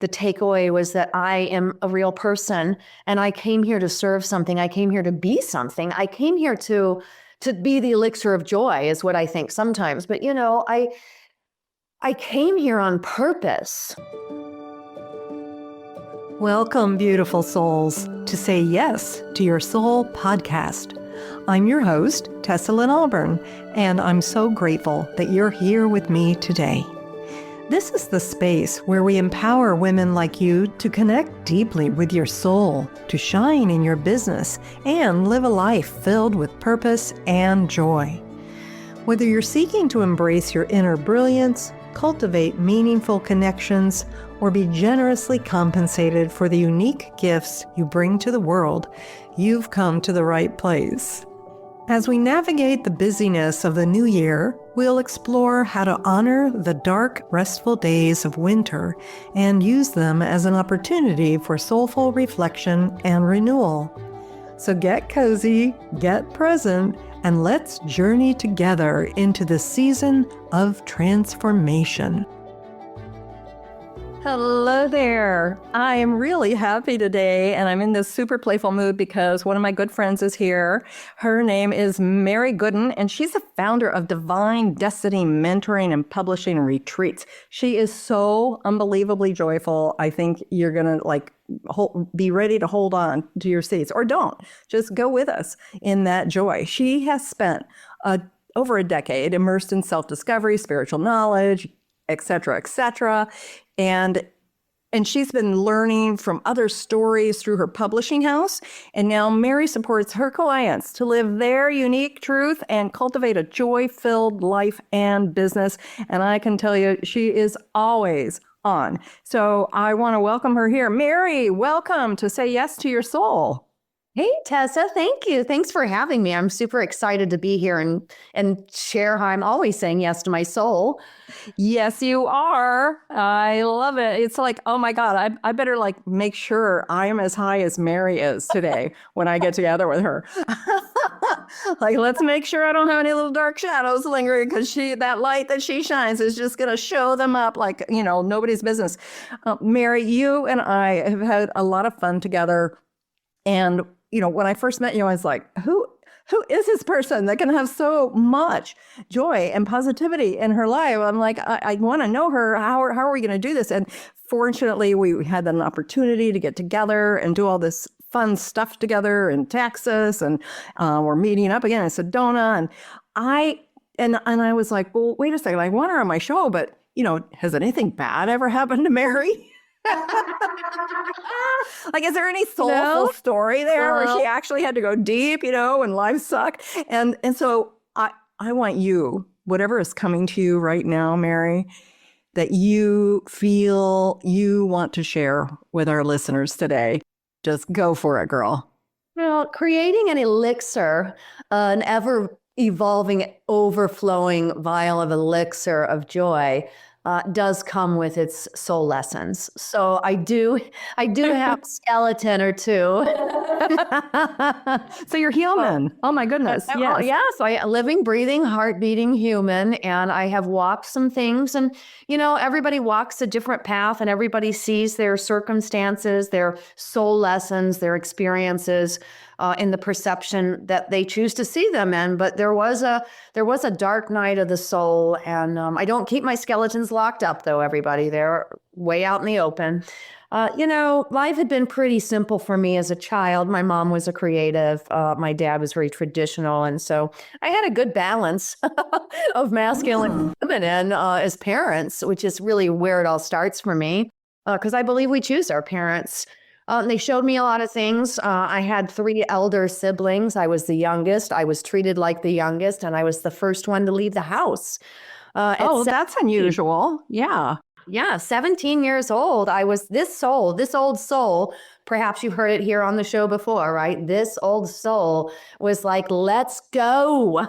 the takeaway was that I am a real person and I came here to serve something. I came here to be something. I came here to be the elixir of joy is what I think sometimes. But I came here on purpose. Welcome, beautiful souls, to Say Yes to Your Soul podcast. I'm your host, Tessa Lynn Auburn, and I'm so grateful that you're here with me today. This is the space where we empower women like you to connect deeply with your soul, to shine in your business, and live a life filled with purpose and joy. Whether you're seeking to embrace your inner brilliance, cultivate meaningful connections, or be generously compensated for the unique gifts you bring to the world, you've come to the right place. As we navigate the busyness of the new year, we'll explore how to honor the dark, restful days of winter and use them as an opportunity for soulful reflection and renewal. So get cozy, get present, and let's journey together into the season of transformation. Hello there. I am really happy today, and I'm in this super playful mood because one of my good friends is here. Her name is Mary Gooden, and she's the founder of Divine Destiny Mentoring and Publishing Retreats. She is so unbelievably joyful. I think you're going to be ready to hold on to your seats, or don't. Just go with us in that joy. She has spent over a decade immersed in self-discovery, spiritual knowledge, et cetera, et cetera. And she's been learning from other stories through her publishing house. And now Mary supports her clients to live their unique truth and cultivate a joy-filled life and business. And I can tell you, she is always on. So I want to welcome her here. Mary, welcome to Say Yes to Your Soul. Hey, Tessa, thank you. Thanks for having me. I'm super excited to be here and share how I'm always saying yes to my soul. Yes, you are. I love it. It's like, oh my God, I better make sure I am as high as Mary is today when I get together with her. Let's make sure I don't have any little dark shadows lingering because that light that she shines is just going to show them up like, nobody's business. Mary, you and I have had a lot of fun together. And when I first met you, I was like, who is this person that can have so much joy and positivity in her life? I'm like, I want to know her. How are we going to do this? And fortunately, we had an opportunity to get together and do all this fun stuff together in Texas. And we're meeting up again in Sedona. And I was like, well, wait a second. I want her on my show, but, has anything bad ever happened to Mary? Is there any soulful story there where she actually had to go deep, and life sucked? And so I want you, whatever is coming to you right now, Mary, that you feel you want to share with our listeners today. Just go for it, girl. Well, creating an elixir, an ever-evolving, overflowing vial of elixir of joy does come with its soul lessons. So I do have a skeleton or two. So you're human. Oh my goodness. Yes. Yes. A living, breathing, heart-beating human. And I have walked some things. And, everybody walks a different path and everybody sees their circumstances, their soul lessons, their experiences in the perception that they choose to see them in. But there was a dark night of the soul. And I don't keep my skeletons locked up, though, everybody. They're way out in the open. Life had been pretty simple for me as a child. My mom was a creative. My dad was very traditional. And so I had a good balance of masculine and feminine as parents, which is really where it all starts for me, because I believe we choose our parents. They showed me a lot of things. I had 3 elder siblings. I was the youngest. I was treated like the youngest, and I was the first one to leave the house. That's unusual. Yeah. Yeah, 17 years old. I was this old soul. Perhaps you've heard it here on the show before, right? This old soul was like, let's go.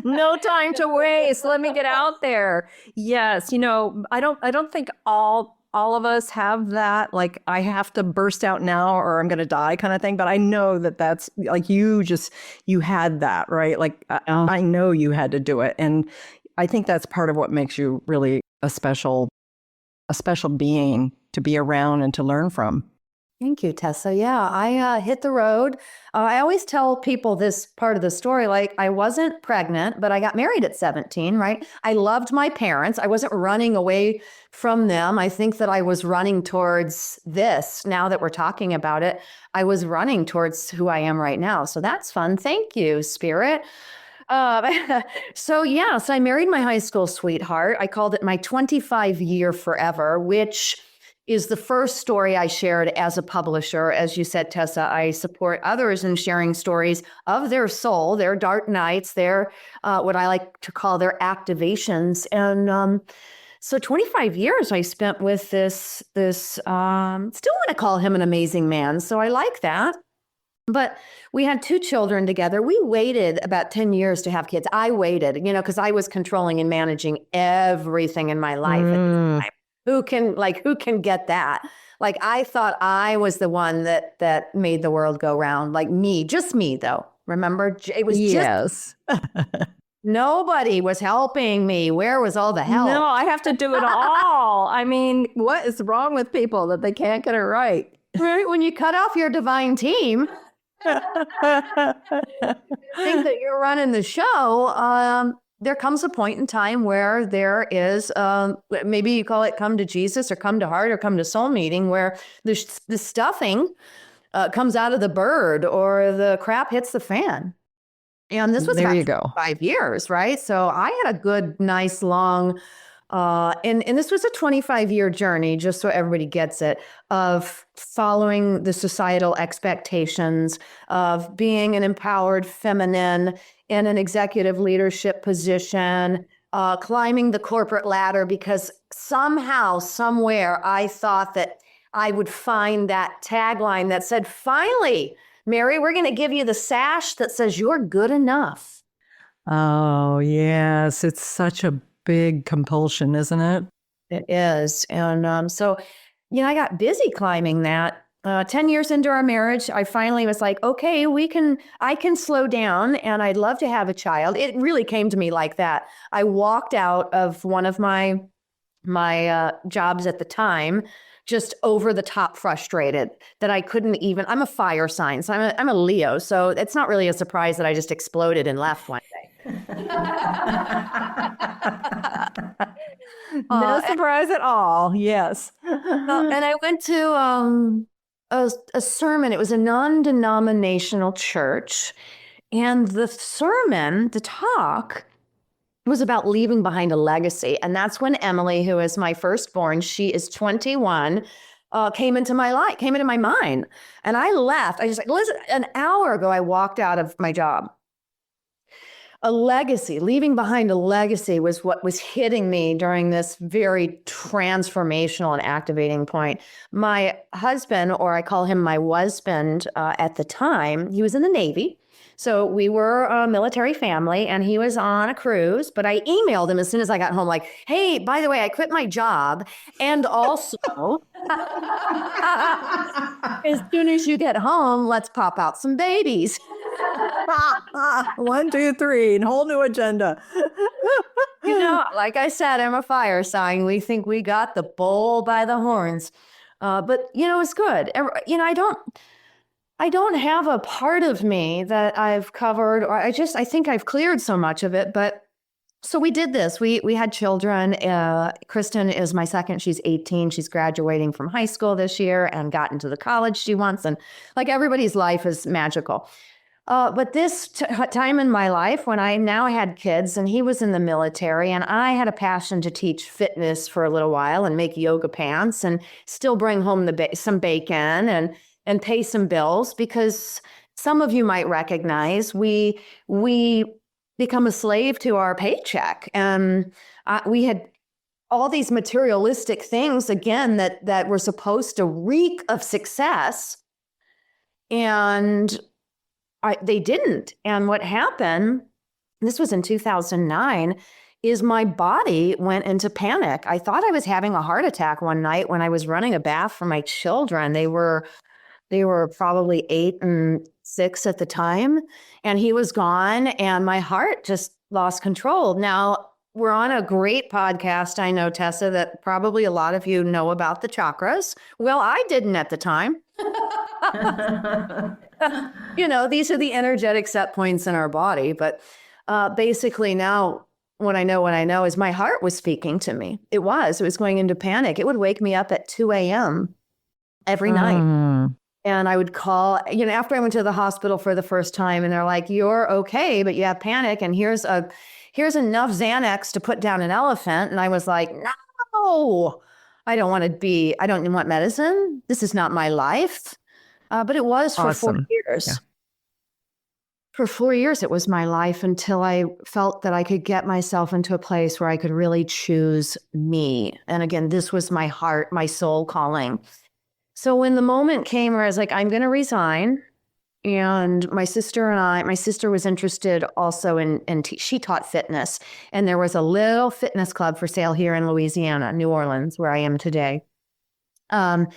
No time to waste. Let me get out there. Yes. I don't think all of us have that, I have to burst out now or I'm going to die kind of thing. But I know that that's you had that, right? I know you had to do it. And I think that's part of what makes you really a special a special being to be around and to learn from. Thank you, Tessa. Yeah, I hit the road. I always tell people this part of the story, like I wasn't pregnant, but I got married at 17, right? I loved my parents. I wasn't running away from them. I think that I was running towards this. Now that we're talking about it, I was running towards who I am right now. So that's fun. Thank you, Spirit. So I married my high school sweetheart. I called it my 25-year forever, which is the first story I shared as a publisher. As you said, Tessa, I support others in sharing stories of their soul, their dark nights, their what I like to call their activations. And so 25 years I spent with this still want to call him an amazing man. So I like that. But we had 2 children together. We waited about 10 years to have kids. I waited, because I was controlling and managing everything in my life at the time. Who can get that? Like, I thought I was the one that made the world go round. Like me, just me though. Remember? It was Yes. nobody was helping me. Where was all the help? No, I have to do it all. I mean, what is wrong with people that they can't get it right? Right? When you cut off your divine team, think that you're running the show, there comes a point in time where there is, maybe you call it come to Jesus or come to heart or come to soul meeting, where the stuffing comes out of the bird or the crap hits the fan. And this was there about you go. 5 years, right? So I had a good, nice, long, and this was a 25-year journey, just so everybody gets it, of following the societal expectations of being an empowered feminine in an executive leadership position, climbing the corporate ladder, because somehow, somewhere, I thought that I would find that tagline that said, finally, Mary, we're going to give you the sash that says you're good enough. Oh, yes. It's such a big compulsion, isn't it? It is. And so, I got busy climbing that. 10 years into our marriage, I finally was like, okay, I can slow down and I'd love to have a child. It really came to me like that. I walked out of one of my jobs at the time, just over the top frustrated that I couldn't even, I'm a fire sign, so I'm a Leo. So it's not really a surprise that I just exploded and left one day. No surprise at all. Yes. And I went to a sermon. It was a non-denominational church. And the sermon, the talk, was about leaving behind a legacy. And that's when Emily, who is my firstborn, she is 21, came into my life, came into my mind. And I left. I just like, listen, an hour ago, I walked out of my job. A legacy, leaving behind a legacy was what was hitting me during this very transformational and activating point. My husband, or I call him my husband at the time, he was in the Navy. So we were a military family and he was on a cruise, but I emailed him as soon as I got home, like, hey, by the way, I quit my job. And also, as soon as you get home, let's pop out some babies. 1, 2, 3, and whole new agenda. Like I said, I'm a fire sign. We think we got the bull by the horns. But it's good. I don't have a part of me that I've covered, or I think I've cleared so much of it. But so we did this. We had children. Kristen is my second. She's 18. She's graduating from high school this year and got into the college she wants. And like everybody's life is magical. But this time in my life when I now had kids and he was in the military and I had a passion to teach fitness for a little while and make yoga pants and still bring home some bacon and pay some bills, because some of you might recognize we become a slave to our paycheck. And we had all these materialistic things, again, that were supposed to reek of success. And they didn't. And what happened, this was in 2009, is my body went into panic. I thought I was having a heart attack one night when I was running a bath for my children. They were probably 8 and 6 at the time, and he was gone, and my heart just lost control. Now, we're on a great podcast. I know, Tessa, that probably a lot of you know about the chakras. Well, I didn't at the time. These are the energetic set points in our body. But basically now what I know is my heart was speaking to me. It was going into panic. It would wake me up at 2 a.m. every night. And I would call, after I went to the hospital for the first time, and they're like, you're okay, but you have panic. And here's enough Xanax to put down an elephant. And I was like, no, I don't want medicine. This is not my life. But it was for 4 years. Yeah. For 4 years, it was my life until I felt that I could get myself into a place where I could really choose me. And again, this was my heart, my soul calling. So when the moment came where I was like, I'm going to resign, and my sister was interested also she taught fitness. And there was a little fitness club for sale here in Louisiana, New Orleans, where I am today. And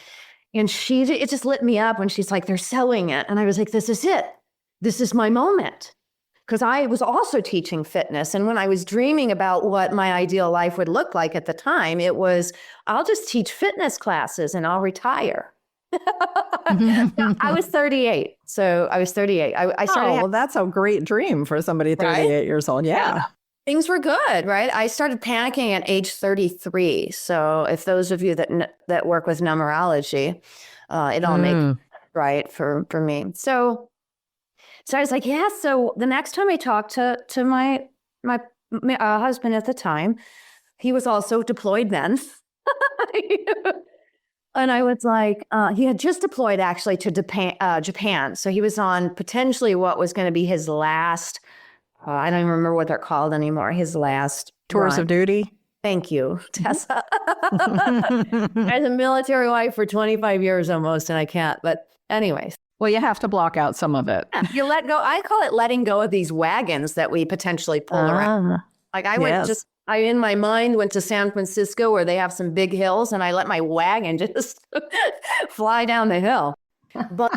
it just lit me up when she's like, they're selling it. And I was like, this is it. This is my moment. Because I was also teaching fitness. And when I was dreaming about what my ideal life would look like at the time, it was, I'll just teach fitness classes and I'll retire. I was 38. So I was 38. I started. Well, that's a great dream for somebody 38 right? years old. Yeah. Things were good, right? I started panicking at age 33. So if those of you that work with numerology, it all makes right for me. So I was like, yeah. So the next time I talked to my husband at the time, he was also deployed then. And I was like, he had just deployed actually to Japan. So he was on potentially what was going to be his last, I don't even remember what they're called anymore, his last tours of duty. Thank you, Tessa. As a military wife for 25 years almost, and I can't. But anyways. Well, you have to block out some of it. Yeah, you let go. I call it letting go of these wagons that we potentially pull around. Like I, in my mind, went to San Francisco where they have some big hills, and I let my wagon just fly down the hill. But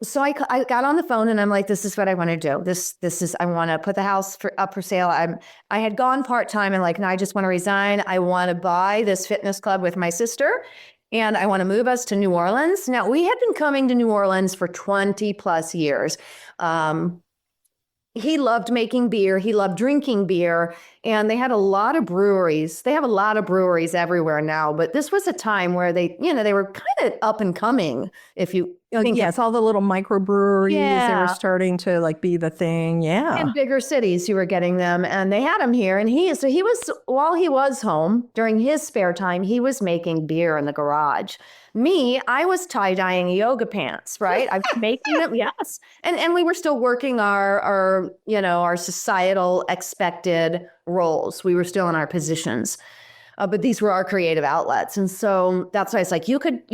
so I got on the phone, and I'm like, this is what I want to do. This is, I want to put the house up for sale. I had gone part-time and like, no, I just want to resign. I want to buy this fitness club with my sister, and I want to move us to New Orleans. Now, we had been coming to New Orleans for 20 plus years. He loved making beer. He loved drinking beer. And they had a lot of breweries. They have a lot of breweries everywhere now. But this was a time where they were kind of up and coming, if you think. Yes, all the little microbreweries, they were starting to like be the thing. Yeah. In bigger cities, you were getting them. And they had them here. And while he was home, during his spare time, he was making beer in the garage. Me, I was tie-dyeing yoga pants, right? I was making them, yes. And we were still working our societal expected roles. We were still in our positions. But these were our creative outlets. And so that's why it's like, you could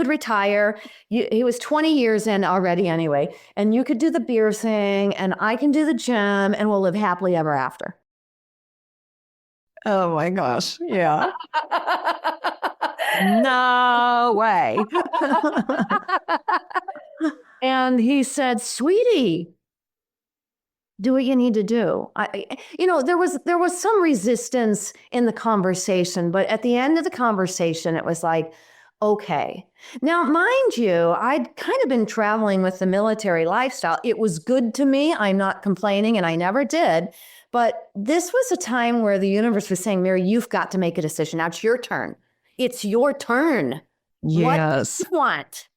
retire. He was 20 years in already anyway. And you could do the beer thing, and I can do the gym, and we'll live happily ever after. Oh my gosh. Yeah. No way. And he said, sweetie, do what you need to do. There was some resistance in the conversation, but at the end of the conversation, it was like, okay. Now, mind you, I'd kind of been traveling with the military lifestyle. It was good to me. I'm not complaining, and I never did. But this was a time where the universe was saying, Mary, you've got to make a decision. Now it's your turn. It's your turn. Yes. What do you want?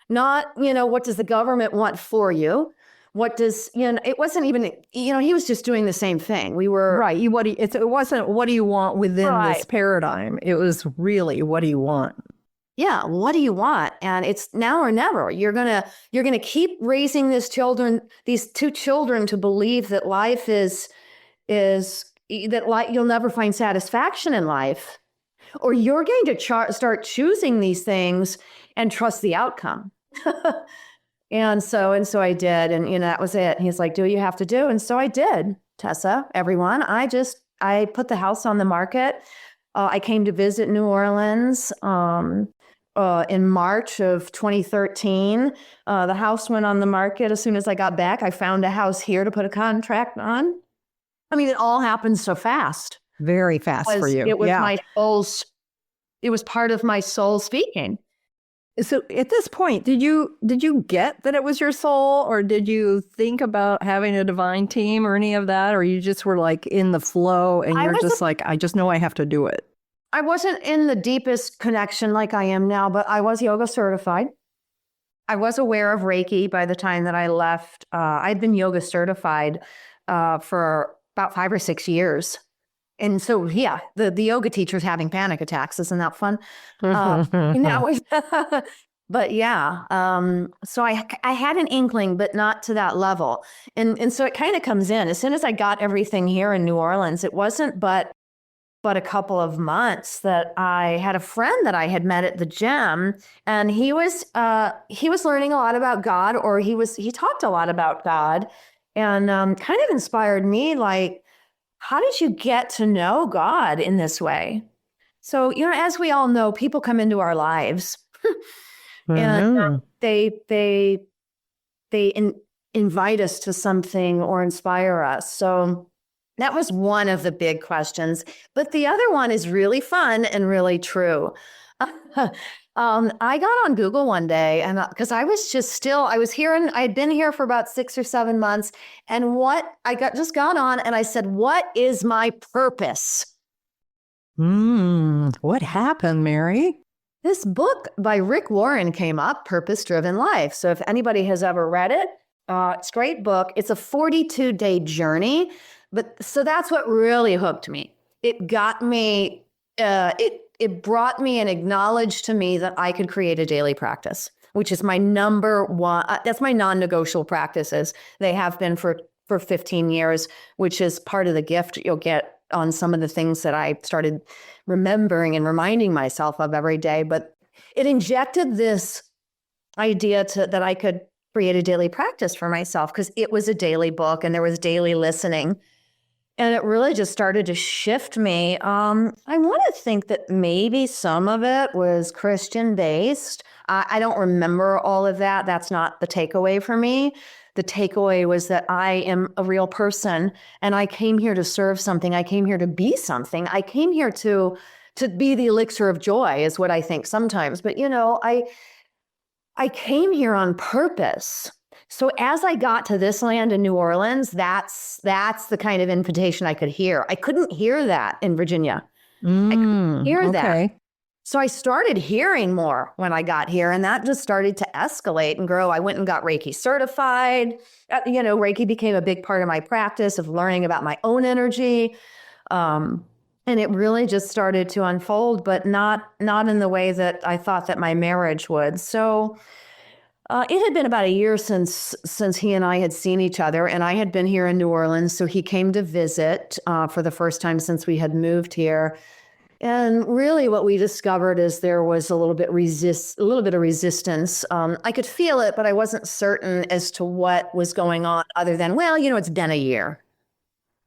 Not, what does the government want for you? What does, it wasn't even, he was just doing the same thing. We were. Right. It wasn't what do you want within this paradigm. It was really, what do you want? Yeah. What do you want? And it's now or never. You're going to keep raising these two children to believe that life you'll never find satisfaction in life, or you're going to start choosing these things and trust the outcome. And so I did. And, that was it. And he's like, do what you have to do. And so I did, Tessa, everyone. I put the house on the market. I came to visit New Orleans in March of 2013. The house went on the market as soon as I got back. I found a house here to put a contract on. I mean, it all happened so fast. Very fast for you. It was my soul's, it was part of my soul speaking. So at this point, did you get that it was your soul, or did you think about having a divine team or any of that? Or you just were like in the flow and you're just like, I just know I have to do it. I wasn't in the deepest connection like I am now, but I was yoga certified. I was aware of Reiki by the time that I left. I'd been yoga certified for about 5 or 6 years. And so, yeah, the yoga teacher's having panic attacks. Isn't that fun? But yeah, so I had an inkling, but not to that level. And so it kind of comes in. As soon as I got everything here in New Orleans, it wasn't but a couple of months that I had a friend that I had met at the gym, and he was learning a lot about God, or he talked a lot about God, and kind of inspired me, like, how did you get to know God in this way? So, as we all know, people come into our lives and they invite us to something or inspire us. So that was one of the big questions. But the other one is really fun and really true. I got on Google one day, and because I had been here for about 6 or 7 months, and just got on and I said, what is my purpose? What happened, Mary? This book by Rick Warren came up, Purpose Driven Life. So if anybody has ever read it, it's a great book. It's a 42-day journey. So that's what really hooked me. It got me, it brought me and acknowledged to me that I could create a daily practice, which is my number one. That's my non-negotiable practices. They have been for 15 years, which is part of the gift you'll get on some of the things that I started remembering and reminding myself of every day. But it injected this idea that I could create a daily practice for myself, because it was a daily book and there was daily listening. And it really just started to shift me. I want to think that maybe some of it was Christian based. I don't remember all of that. That's not the takeaway for me. The takeaway was that I am a real person, and I came here to serve something. I came here to be something. I came here to be the elixir of joy, is what I think sometimes. But I came here on purpose. So as I got to this land in New Orleans, that's the kind of invitation I could hear. I couldn't hear that in Virginia. I couldn't hear that. So I started hearing more when I got here, and that just started to escalate and grow. I went and got Reiki certified. Reiki became a big part of my practice of learning about my own energy. And it really just started to unfold, but not in the way that I thought that my marriage would. So it had been about a year since he and I had seen each other, and I had been here in New Orleans. So he came to visit for the first time since we had moved here. And really what we discovered is there was a little bit of resistance. I could feel it, but I wasn't certain as to what was going on, other than, it's been a year.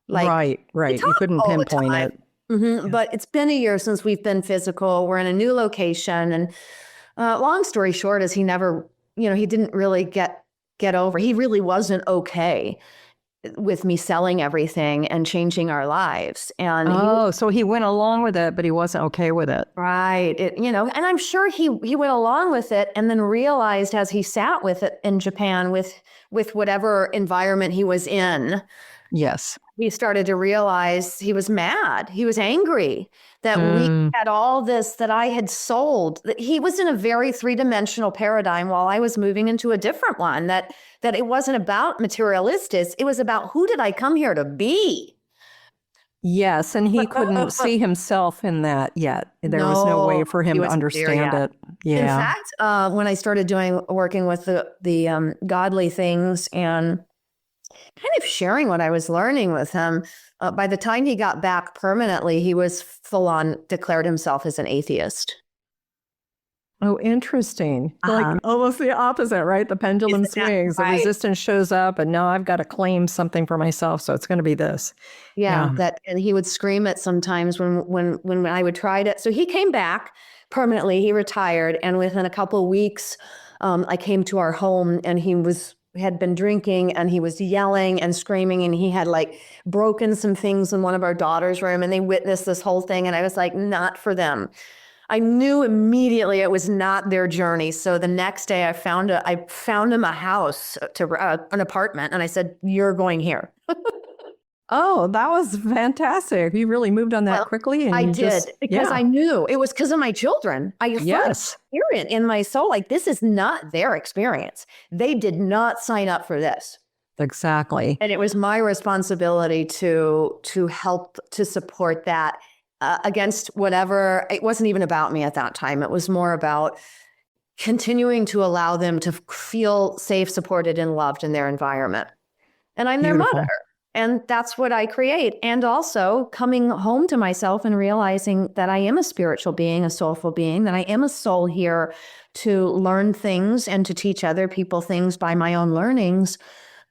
Right. You couldn't pinpoint it. Mm-hmm. Yeah. But it's been a year since we've been physical. We're in a new location. And long story short is he never, he didn't really get over. He really wasn't okay with me selling everything and changing our lives. And so he went along with it, but he wasn't okay with it. Right. And I'm sure he went along with it, and then realized as he sat with it in Japan with whatever environment he was in. Yes. He started to realize he was mad. He was angry that we had all this that I had sold. That he was in a very three-dimensional paradigm while I was moving into a different one, that it wasn't about materialistics. It was about, who did I come here to be? Yes, and he couldn't see himself in that yet. There was no way for him to understand it. Yeah. In fact, when I started working with the godly things and kind of sharing what I was learning with him, by the time he got back permanently, he was full on declared himself as an atheist. Oh, interesting. Like almost the opposite, right? The pendulum swings, right. The resistance shows up, and now I've got to claim something for myself. So it's going to be this. Yeah. And he would scream it sometimes when I would try to. So he came back permanently. He retired. And within a couple of weeks, I came to our home, and he was had been drinking and he was yelling and screaming, and he had like broken some things in one of our daughter's room, and they witnessed this whole thing. And I was like, not for them. I knew immediately it was not their journey. So the next day I found him a house, an apartment, and I said, "You're going here." Oh, that was fantastic. You really moved on that quickly. And I did, just, because I knew it was because of my children. I Yes. hear it in my soul, like, this is not their experience. They did not sign up for this. Exactly. And it was my responsibility to help to support that against whatever. It wasn't even about me at that time. It was more about continuing to allow them to feel safe, supported, and loved in their environment. And I'm their Beautiful. mother. And that's what I create. And also coming home to myself and realizing that I am a spiritual being, a soulful being, that I am a soul here to learn things and to teach other people things by my own learnings.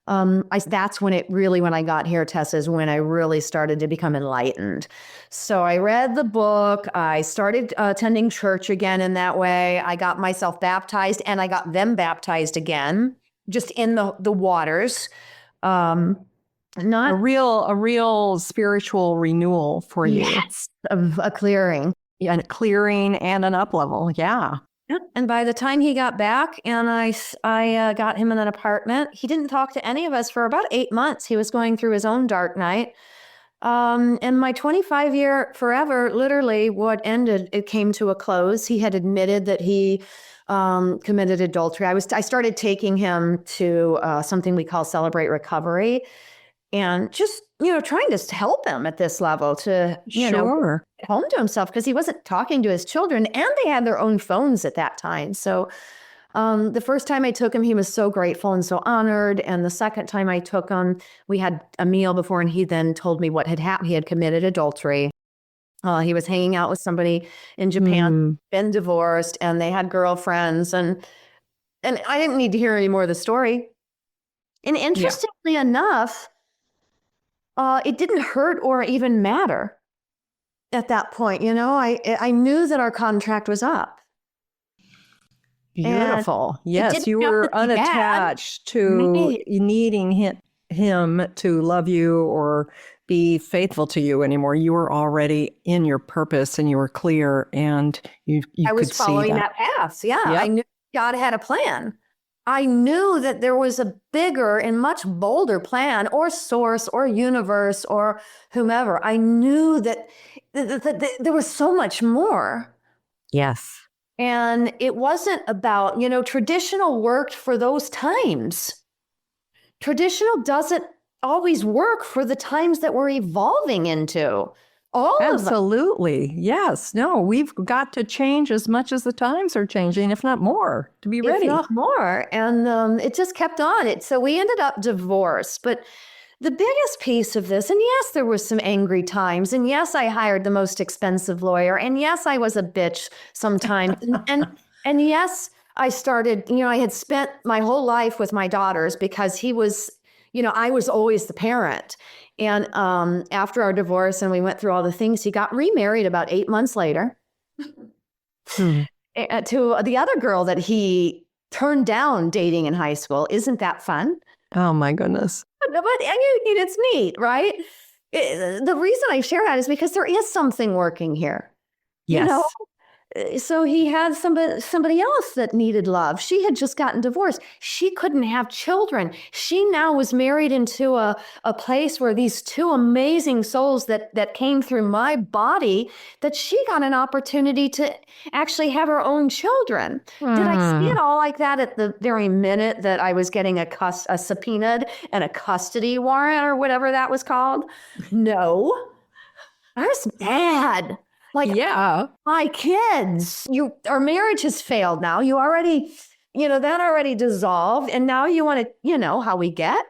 That's when I got here, Tessa, is when I really started to become enlightened. So I read the book. I started attending church again in that way. I got myself baptized, and I got them baptized again, just in the waters. Not a real spiritual renewal for you. Yes, a clearing. Yeah, a clearing and an up level. Yeah. Yep. And by the time he got back and I got him in an apartment, he didn't talk to any of us for about 8 months. He was going through his own dark night. And my 25-year forever, literally what ended, it came to a close. He had admitted that he committed adultery. I started taking him to something we call Celebrate Recovery, and just, trying to help him at this level to, Sure. get home to himself, because he wasn't talking to his children, and they had their own phones at that time. So the first time I took him, he was so grateful and so honored. And the second time I took him, we had a meal before, and he then told me what had happened. He had committed adultery. He was hanging out with somebody in Japan, been divorced, and they had girlfriends. And I didn't need to hear any more of the story. And interestingly enough, it didn't hurt or even matter at that point. I knew that our contract was up. Beautiful. Yes, you have were to be unattached to needing him to love you or be faithful to you anymore. You were already in your purpose, and you were clear, and you I was could see following that. that path. Yeah, Yep. I knew God had a plan. I knew that there was a bigger and much bolder plan, or source, or universe, or whomever. I knew that there was so much more. Yes. And it wasn't about, traditional worked for those times. Traditional doesn't always work for the times that we're evolving into. Absolutely. Yes. No, we've got to change as much as the times are changing, if not more, to be ready. If not more. And it just kept on. So we ended up divorced. But the biggest piece of this, and yes, there was some angry times. And yes, I hired the most expensive lawyer. And yes, I was a bitch sometimes. and yes, I started, I had spent my whole life with my daughters, because he was, I was always the parent. And after our divorce, and we went through all the things, he got remarried about 8 months later to the other girl that he turned down dating in high school. Isn't that fun? Oh, my goodness. But it's neat, right? The reason I share that is because there is something working here. Yes. So he had somebody else that needed love. She had just gotten divorced. She couldn't have children. She now was married into a place where these two amazing souls that came through my body, that she got an opportunity to actually have her own children. Did I see it all like that at the very minute that I was getting a subpoenaed and a custody warrant, or whatever that was called? No. I was mad. Yeah. My kids, our marriage has failed now. You already, that already dissolved. And now you want to, how we get.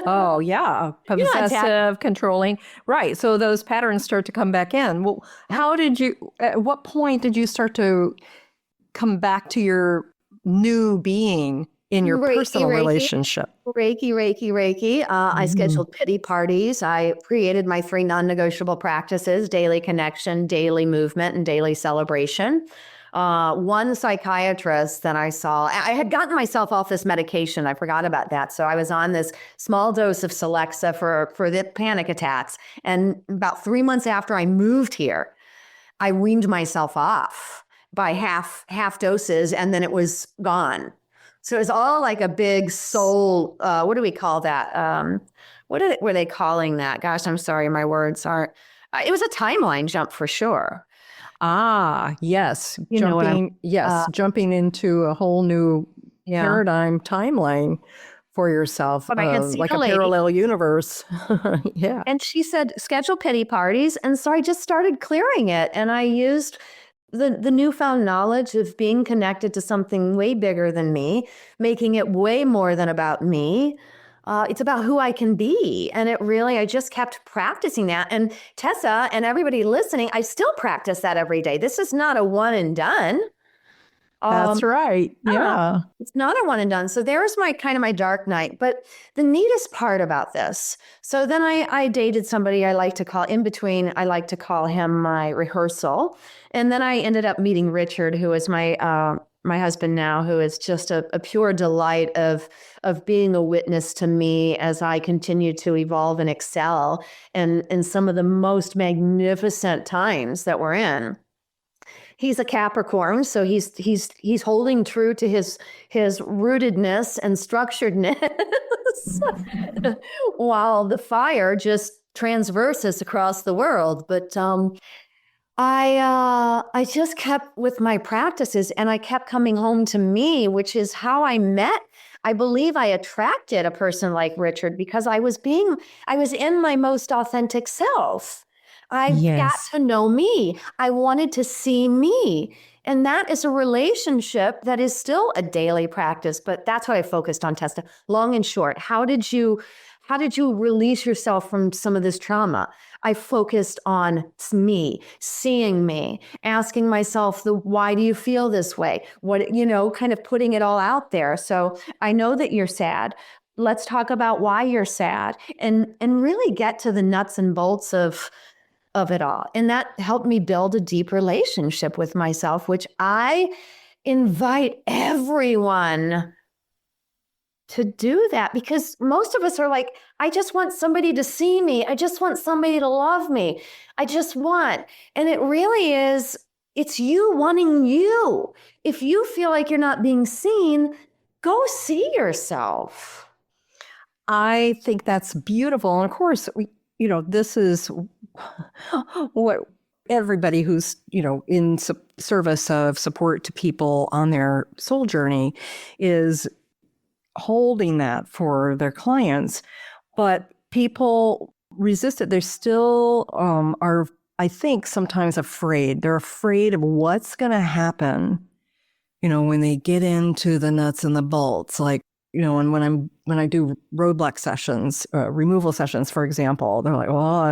Oh, yeah. Possessive, controlling. Right. So those patterns start to come back in. Well, at what point did you start to come back to your new being in your personal relationship? Reiki. I scheduled pity parties. I created my 3 non-negotiable practices: daily connection, daily movement, and daily celebration. one psychiatrist that I saw, I had gotten myself off this medication. I forgot about that. So I was on this small dose of Celexa for the panic attacks. And about 3 months after I moved here, I weaned myself off by half doses, and then it was gone. So it was all like a big soul, what do we call that? Were they calling that? Gosh, I'm sorry, my words aren't. It was a timeline jump for sure. Ah, yes. You know what I'm- Jumping into a whole new paradigm timeline for yourself, But I had seen like a a lady- parallel universe. Yeah. And she said, schedule pity parties. And so I just started clearing it. And I used the newfound knowledge of being connected to something way bigger than me, making it way more than about me. It's about who I can be. And I just kept practicing that. And Tessa and everybody listening, I still practice that every day. This is not a one and done. That's right. Yeah. It's not a one and done. So there's my dark night. But the neatest part about this, so then I dated somebody I like to call him my rehearsal. And then I ended up meeting Richard, who is my husband now, who is just a pure delight of being a witness to me as I continue to evolve and excel in some of the most magnificent times that we're in. He's a Capricorn, so he's holding true to his rootedness and structuredness, while the fire just transverses across the world. But I just kept with my practices, and I kept coming home to me, which is how I met. I believe I attracted a person like Richard because I was in my most authentic self. I got to know me. I wanted to see me. And that is a relationship that is still a daily practice, but that's what I focused on, Tessa. Long and short, how did you release yourself from some of this trauma? I focused on me, seeing me, asking myself why do you feel this way? What, kind of putting it all out there. So I know that you're sad. Let's talk about why you're sad and really get to the nuts and bolts of it all. And that helped me build a deep relationship with myself, which I invite everyone to do that, because most of us are like, I just want somebody to see me. I just want somebody to love me. And it really is, it's you wanting you. If you feel like you're not being seen, go see yourself. I think that's beautiful. And of course, this is what everybody who's, in service of support to people on their soul journey is holding that for their clients. But people resist it. They still are, I think, sometimes afraid. They're afraid of what's going to happen, when they get into the nuts and the bolts. Like, and when I do roadblock sessions, removal sessions, for example, they're like, well, I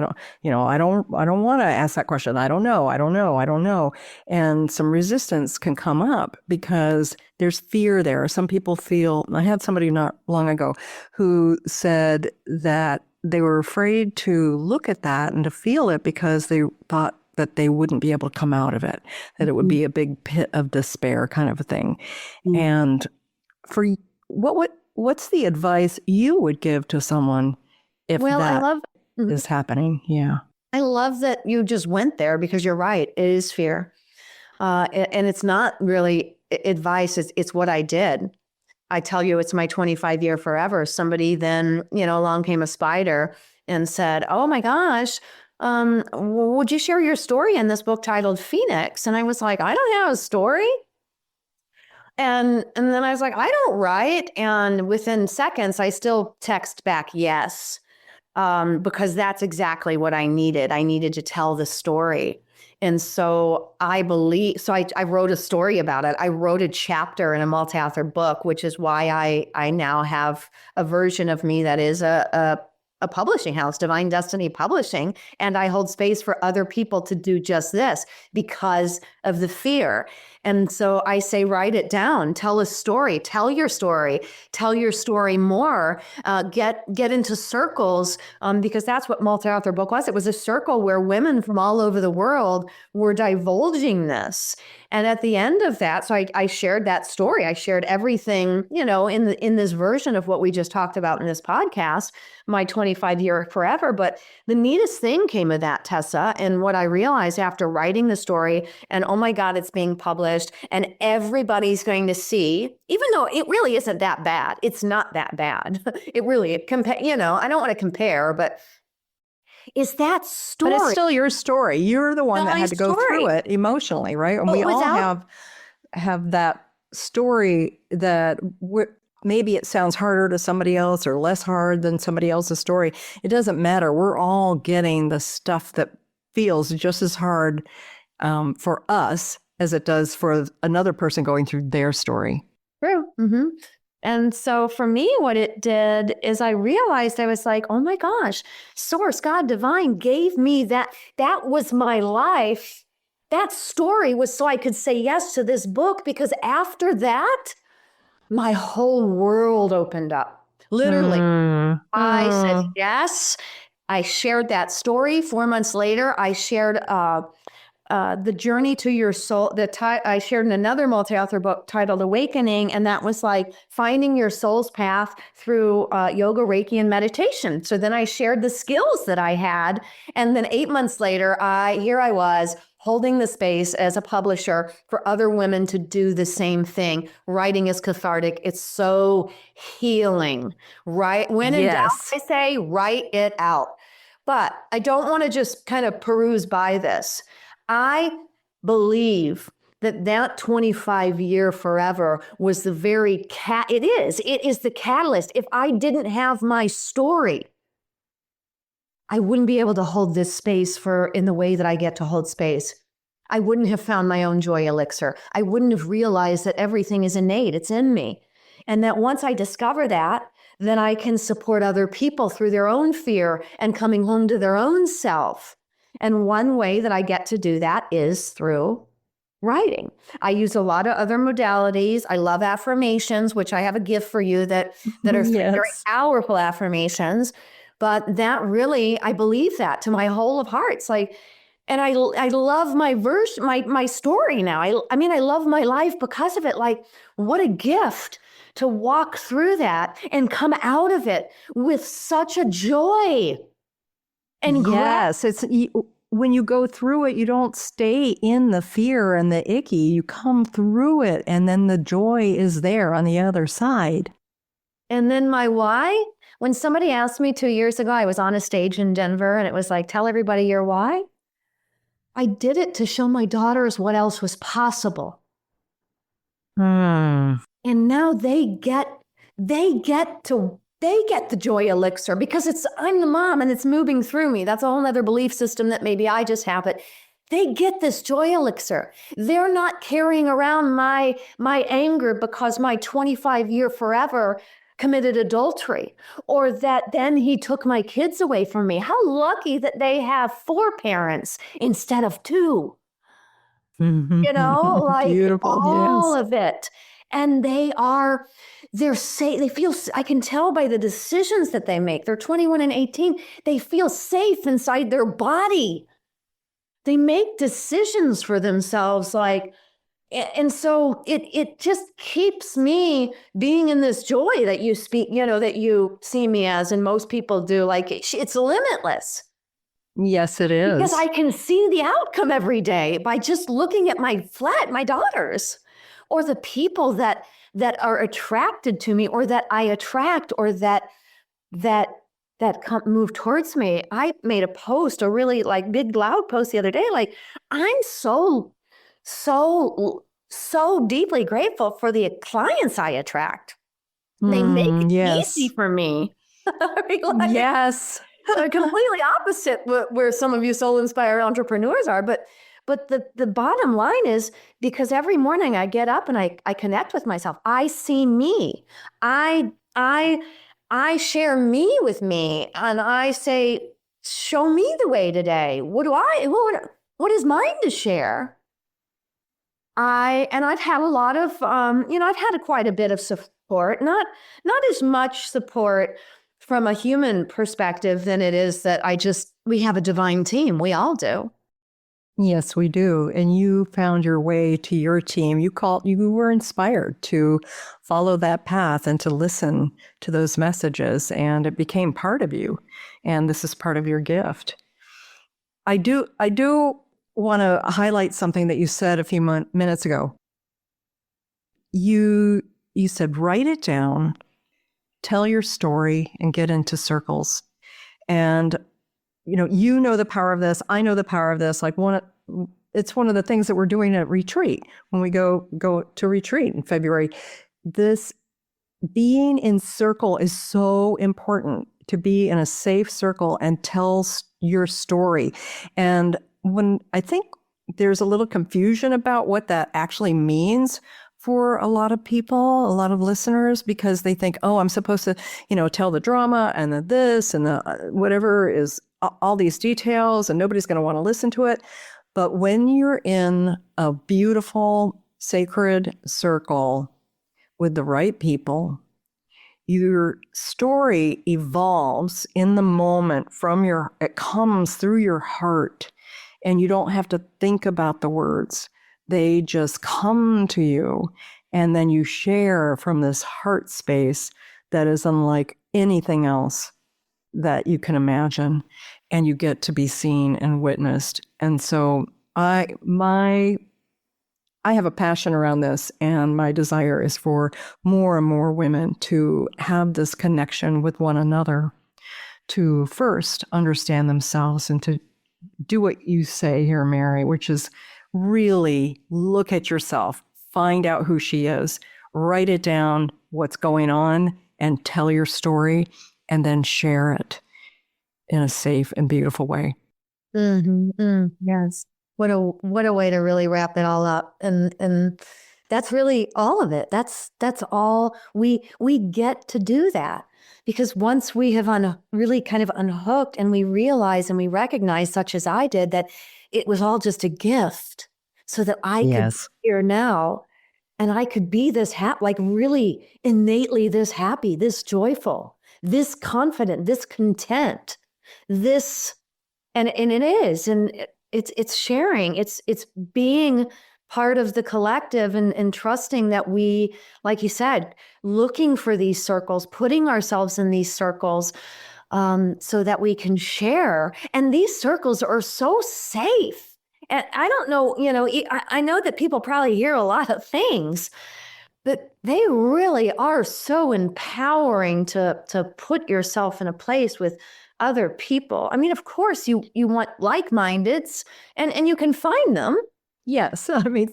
don't want to ask that question. I don't know. And some resistance can come up because there's fear there. Some people feel, I had somebody not long ago who said that they were afraid to look at that and to feel it because they thought that they wouldn't be able to come out of it, that it would be a big pit of despair kind of a thing. And for what's the advice you would give to someone if is happening? Yeah. I love that you just went there, because you're right. It is fear. And it's not really advice. It's what I did. I tell you, it's my 25-year forever. Somebody then, along came a spider and said, oh my gosh, would you share your story in this book titled Phoenix? And I was like, I don't have a story. And then I was like, I don't write. And within seconds, I still text back, yes, because that's exactly what I needed. I needed to tell the story. And so I wrote a story about it. I wrote a chapter in a multi-author book, which is why I now have a version of me that is a publishing house, Divine Destiny Publishing, and I hold space for other people to do just this because of the fear. And so I say, write it down, tell a story, tell your story more, get into circles, because that's what multi-author book was. It was a circle where women from all over the world were divulging this. And at the end of that, so I shared that story. I shared everything, in this version of what we just talked about in this podcast, my 25-year forever. But the neatest thing came of that, Tessa, and what I realized after writing the story, and oh my God, it's being published and everybody's going to see, even though it really isn't that bad. It's not that bad. I don't want to compare, but is that story. But it's still your story. You're the one that had to go through it emotionally, right? And we all have that story that maybe it sounds harder to somebody else or less hard than somebody else's story. It doesn't matter. We're all getting the stuff that feels just as hard for us as it does for another person going through their story. True. Mm-hmm. And so for me, what it did is I realized I was like, oh my gosh, Source, God, Divine gave me that. That was my life. That story was so I could say yes to this book, because after that, my whole world opened up. Literally. I said yes. I shared that story. 4 months later, I shared The Journey to Your Soul. I shared in another multi-author book titled Awakening, and that was like finding your soul's path through yoga, Reiki, and meditation. So then I shared the skills that I had, and then 8 months later, here I was holding the space as a publisher for other women to do the same thing. Writing is cathartic. It's so healing, right? When in doubt, I say, write it out. But I don't want to just kind of peruse by this. I believe that 25-year forever was the very it is the catalyst. If I didn't have my story, I wouldn't be able to hold this space in the way that I get to hold space. I wouldn't have found my own joy elixir. I wouldn't have realized that everything is innate. It's in me. And that once I discover that, then I can support other people through their own fear and coming home to their own self. And one way that I get to do that is through writing. I use a lot of other modalities. I love affirmations, which I have a gift for you that are very powerful affirmations. But that really, I believe that to my whole of hearts. And I love my story now. I mean, I love my life because of it. Like, what a gift to walk through that and come out of it with such a joy. And yes, when you go through it, you don't stay in the fear and the icky. You come through it, and then the joy is there on the other side. And then my why, when somebody asked me 2 years ago, I was on a stage in Denver, and it was like, tell everybody your why. I did it to show my daughters what else was possible. And now they get the joy elixir because I'm the mom and it's moving through me. That's a whole other belief system that maybe I just have, but they get this joy elixir. They're not carrying around my anger because my 25-year forever committed adultery, or that then he took my kids away from me. How lucky that they have 4 parents instead of 2. Beautiful, all of it. And they're safe. They feel, I can tell by the decisions that they make. They're 21 and 18. They feel safe inside their body. They make decisions for themselves, and so it just keeps me being in this joy that you speak, that you see me as, and most people do. It's limitless. Yes, it is. Because I can see the outcome every day by just looking at my daughters, or the people that are attracted to me, or that I attract, or that move towards me. I made a post, a really big loud post the other day. I'm so deeply grateful for the clients I attract. They make it easy for me. Yes. Completely opposite where some of you soul-inspired entrepreneurs are. But the bottom line is, because every morning I get up and I connect with myself. I see me. I share me with me, and I say, show me the way today. What is mine to share? I've had a lot of, I've had quite a bit of support, not as much support from a human perspective than it is that we have a divine team. We all do. Yes, we do. And you found your way to your team. You were inspired to follow that path and to listen to those messages, and it became part of you. And this is part of your gift. I do want to highlight something that you said a few minutes ago. You said write it down, tell your story, and get into circles. And you know the power of this. I know the power of this. It's one of the things that we're doing at retreat when we go to retreat in February. This being in circle is so important, to be in a safe circle and tell your story. And when I think there's a little confusion about what that actually means for a lot of people, a lot of listeners, because they think, oh, I'm supposed to, tell the drama and the this and the whatever is all these details, and nobody's going to want to listen to it. But when you're in a beautiful, sacred circle with the right people, your story evolves in the moment it comes through your heart, and you don't have to think about the words. They just come to you, and then you share from this heart space that is unlike anything else that you can imagine, and you get to be seen and witnessed. And so I have a passion around this, and my desire is for more and more women to have this connection with one another, to first understand themselves and to do what you say here, Mary, which is really look at yourself, find out who she is, write it down, what's going on, and tell your story, and then share it in a safe and beautiful way. Yes. What a way to really wrap it all up. And that's really all of it. That's all we get to do that, because once we have really kind of unhooked, and we realize and we recognize, such as I did, that it was all just a gift, so that I could be here now, and I could be this really innately this happy, this joyful, this confident, this content, this, and it is, and it's sharing, it's being part of the collective, and trusting that we, like you said, looking for these circles, putting ourselves in these circles, so that we can share. And these circles are so safe. And I don't know, I know that people probably hear a lot of things, but they really are so empowering to put yourself in a place with other people. I mean, of course, you want like-mindeds, and you can find them. Yes, I mean,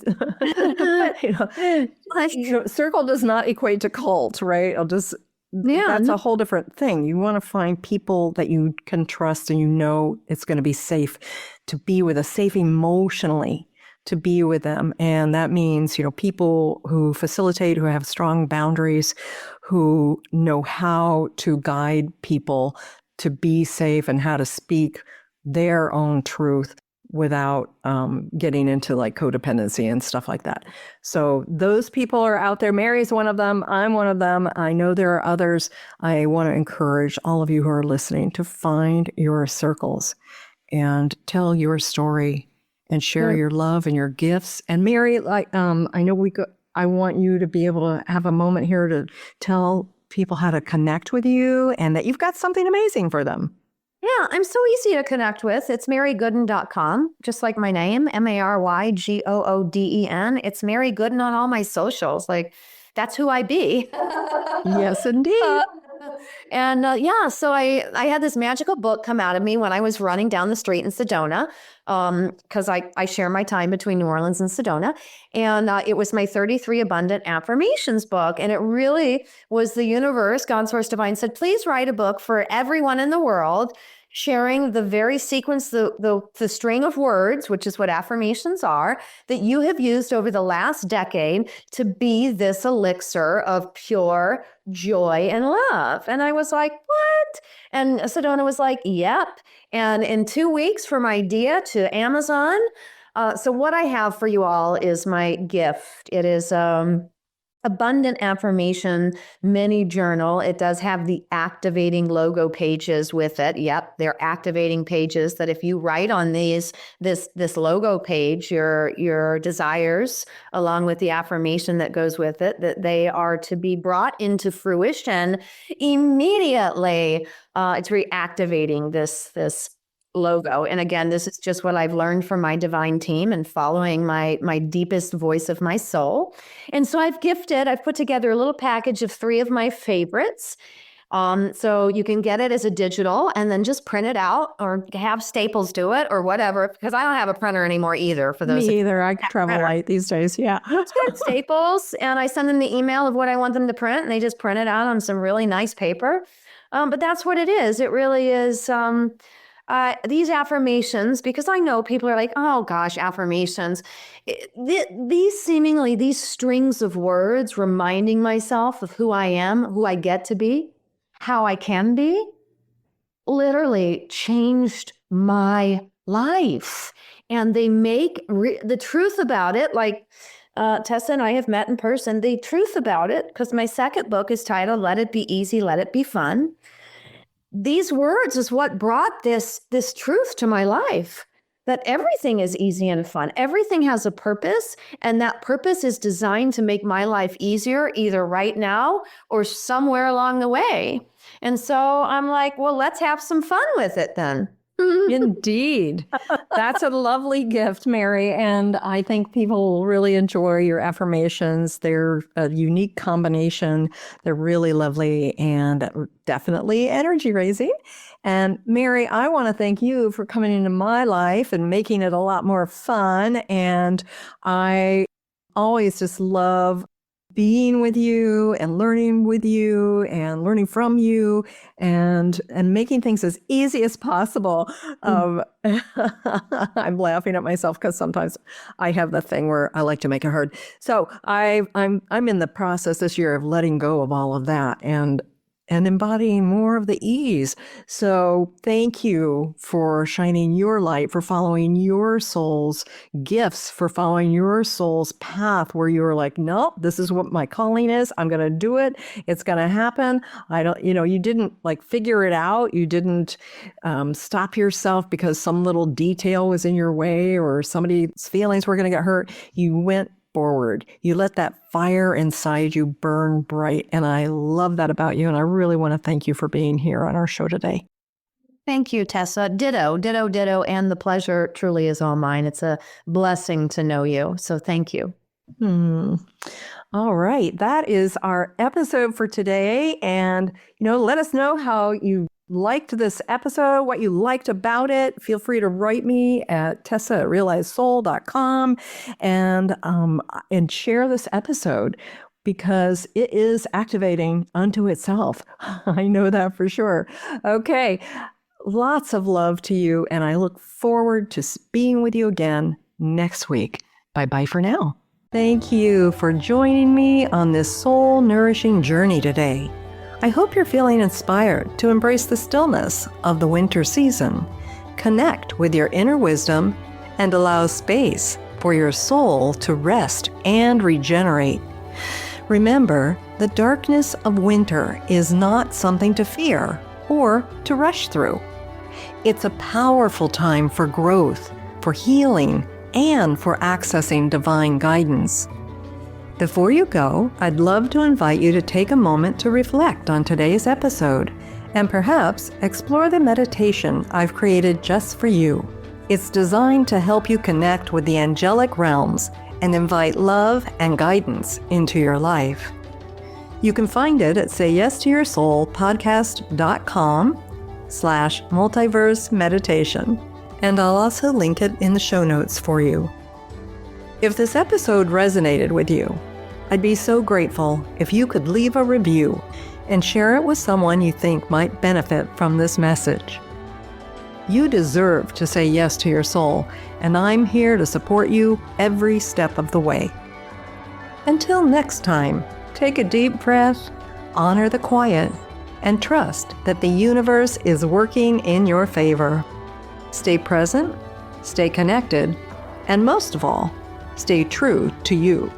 circle does not equate to cult, right? That's a whole different thing. You want to find people that you can trust, and it's going to be safe to be with, safe emotionally to be with them. And that means, people who facilitate, who have strong boundaries, who know how to guide people to be safe and how to speak their own truth without getting into like codependency and stuff like that. So those people are out there. Mary's one of them. I'm one of them. I know there are others. I want to encourage all of you who are listening to find your circles and tell your story and share your love and your gifts. And Mary, I know I want you to be able to have a moment here to tell people how to connect with you, and that you've got something amazing for them. Yeah, I'm so easy to connect with. It's marygooden.com, just like my name, MaryGooden. It's Mary Gooden on all my socials. Like, that's who I be. Yes, indeed. So I had this magical book come out of me when I was running down the street in Sedona, because I share my time between New Orleans and Sedona. And it was my 33 Abundant Affirmations book. And it really was the universe, God, Source, Divine said, please write a book for everyone in the world, sharing the very sequence, the string of words, which is what affirmations are, that you have used over the last decade to be this elixir of pure joy and love. And I was like, what? And Sedona was like, yep. And in 2 weeks from idea to Amazon. So what I have for you all is my gift. It is Abundant Affirmation mini journal. It does have the activating logo pages with it. Yep, they're activating pages that if you write on this logo page, your desires, along with the affirmation that goes with it, that they are to be brought into fruition immediately. It's reactivating this logo. And again, this is just what I've learned from my divine team and following my deepest voice of my soul. And so I've put together a little package of 3 of my favorites. So you can get it as a digital and then just print it out or have Staples do it or whatever, because I don't have a printer anymore either for those. Me either. I travel light these days. Yeah. Staples. And I send them the email of what I want them to print and they just print it out on some really nice paper. But that's what it is. It really is, these affirmations, because I know people are like, oh gosh, affirmations. These strings of words reminding myself of who I am, who I get to be, how I can be, literally changed my life. And they make the truth about it, like Tessa and I have met in person, the truth about it, because my second book is titled, Let It Be Easy, Let It Be Fun. These words is what brought this truth to my life, that everything is easy and fun. Everything has a purpose, and that purpose is designed to make my life easier, either right now or somewhere along the way. And so I'm like, well, let's have some fun with it then. Indeed. That's a lovely gift, Mary. And I think people will really enjoy your affirmations. They're a unique combination. They're really lovely and definitely energy raising. And Mary, I want to thank you for coming into my life and making it a lot more fun. And I always just love being with you and learning with you and learning from you and making things as easy as possible. I'm laughing at myself because sometimes I have the thing where I like to make it hard. So I'm in the process this year of letting go of all of that and embodying more of the ease. So thank you for shining your light, for following your soul's gifts, for following your soul's path where you're like, nope, this is what my calling is. I'm going to do it. It's going to happen. You didn't like figure it out. You didn't stop yourself because some little detail was in your way or somebody's feelings were going to get hurt. You went forward. You let that fire inside you burn bright. And I love that about you. And I really want to thank you for being here on our show today. Thank you, Tessa. Ditto, ditto, ditto. And the pleasure truly is all mine. It's a blessing to know you. So thank you. All right. That is our episode for today. And, let us know how you liked this episode, what you liked about it. Feel free to write me at tessa@realizesoul.com and share this episode because it is activating unto itself. I know that for sure. Okay. Lots of love to you. And I look forward to being with you again next week. Bye-bye for now. Thank you for joining me on this soul nourishing journey today. I hope you're feeling inspired to embrace the stillness of the winter season, connect with your inner wisdom, and allow space for your soul to rest and regenerate. Remember, the darkness of winter is not something to fear or to rush through. It's a powerful time for growth, for healing, and for accessing divine guidance. Before you go, I'd love to invite you to take a moment to reflect on today's episode and perhaps explore the meditation I've created just for you. It's designed to help you connect with the angelic realms and invite love and guidance into your life. You can find it at sayyestoyoursoulpodcast.com/multiverse meditation, and I'll also link it in the show notes for you. If this episode resonated with you, I'd be so grateful if you could leave a review and share it with someone you think might benefit from this message. You deserve to say yes to your soul, and I'm here to support you every step of the way. Until next time, take a deep breath, honor the quiet, and trust that the universe is working in your favor. Stay present, stay connected, and most of all, stay true to you.